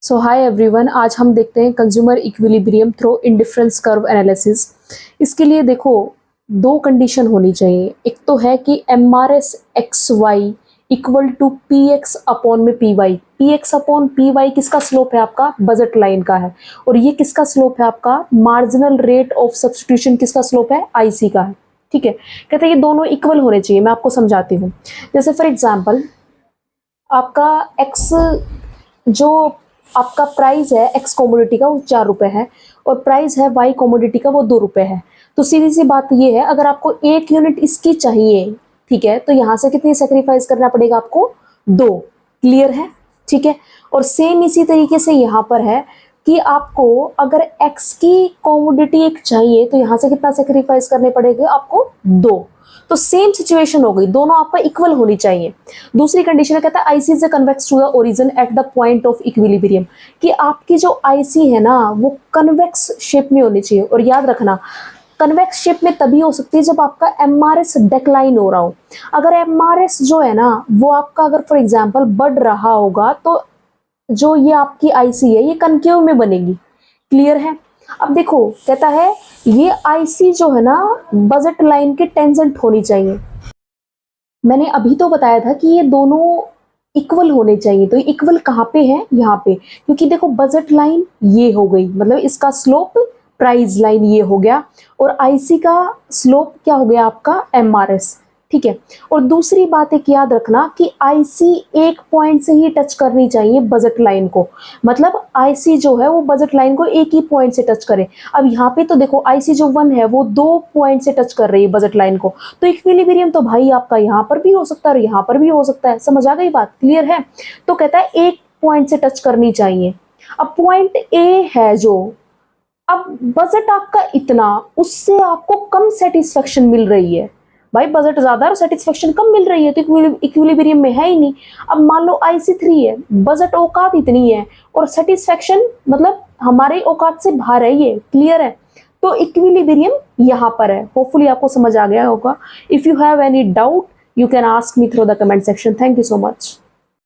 सो hi everyone, आज हम देखते हैं consumer equilibrium through indifference curve analysis. इसके लिए देखो दो कंडीशन होनी चाहिए। एक तो है कि M R S X Y equal to P X upon में P Y. P X upon P Y किसका स्लोप है? आपका बजट लाइन का है। और ये किसका स्लोप है? आपका मार्जिनल रेट ऑफ सब्सटीट्यूशन किसका स्लोप है? आईसी का है। ठीक है, कहते हैं ये दोनों इक्वल होने चाहिए। मैं आपको समझाती हूँ। जैसे फॉर एग्जाम्पल आपका एक्स जो आपका प्राइस है एक्स कॉमोडिटी का वो 4 रुपए है और प्राइस है वाई कॉमोडिटी का वो 2 रुपए है। तो सीधी सी बात ये है, अगर आपको 1 यूनिट इसकी चाहिए, ठीक है, तो यहाँ से कितनी सेक्रीफाइस करना पड़ेगा आपको? 2। क्लियर है? ठीक है। और सेम इसी तरीके से यहाँ पर है कि आपको अगर एक्स की कॉमोडिटी एक चाहिए तो यहाँ से कितना सेक्रीफाइस करने पड़ेगा आपको? 2। तो सेम सिचुएशन हो गई, दोनों आपका इक्वल होनी चाहिए। दूसरी कंडीशन कहता है IC is convex to the origin at the point of equilibrium, कि आपकी जो आईसी है ना वो कन्वेक्स शेप में होनी चाहिए। और याद रखना कन्वेक्स शेप में तभी हो सकती है जब आपका एमआरएस डिक्लाइन हो रहा हो। अगर एमआरएस जो है ना वो आपका अगर फॉर एग्जांपल बढ़ रहा होगा तो जो ये आपकी आईसी है ये कनकेव में बनेगी। क्लियर है? अब देखो कहता है ये आईसी जो है ना बजट लाइन के टेंजेंट होनी चाहिए। मैंने अभी तो बताया था कि ये दोनों इक्वल होने चाहिए। तो इक्वल कहाँ पे है? यहाँ पे। क्योंकि देखो बजट लाइन ये हो गई, मतलब इसका स्लोप प्राइस लाइन ये हो गया और आईसी का स्लोप क्या हो गया आपका? एमआरएस। ठीक है। और दूसरी बात एक याद रखना कि आईसी एक पॉइंट से ही टच करनी चाहिए बजट लाइन को, मतलब आईसी जो है वो बजट लाइन को एक ही पॉइंट से टच करे। अब यहाँ पे तो देखो आईसी जो 1 है वो 2 पॉइंट से टच कर रही है बजट लाइन को, तो इक्विलिब्रियम तो भाई आपका यहाँ पर भी हो सकता है और यहाँ पर भी हो सकता है। समझ आ गई बात? क्लियर है? तो कहता है एक पॉइंट से टच करनी चाहिए। अब पॉइंट ए है जो, अब बजट आपका इतना, उससे आपको कम सेटिस्फेक्शन मिल रही है। भाई बजट ज्यादा और सेटिस्फेक्शन कम मिल रही है तो इक्विलिब्रियम में है ही नहीं। अब मान लो IC3 है, बजट औकात इतनी है और सेटिस्फेक्शन मतलब हमारे औकात से बाहर है ये। क्लियर है? तो इक्विलिब्रियम यहाँ पर है। होपफुली आपको समझ आ गया होगा। If you have any doubt you can ask me through the comment section. Thank you so much.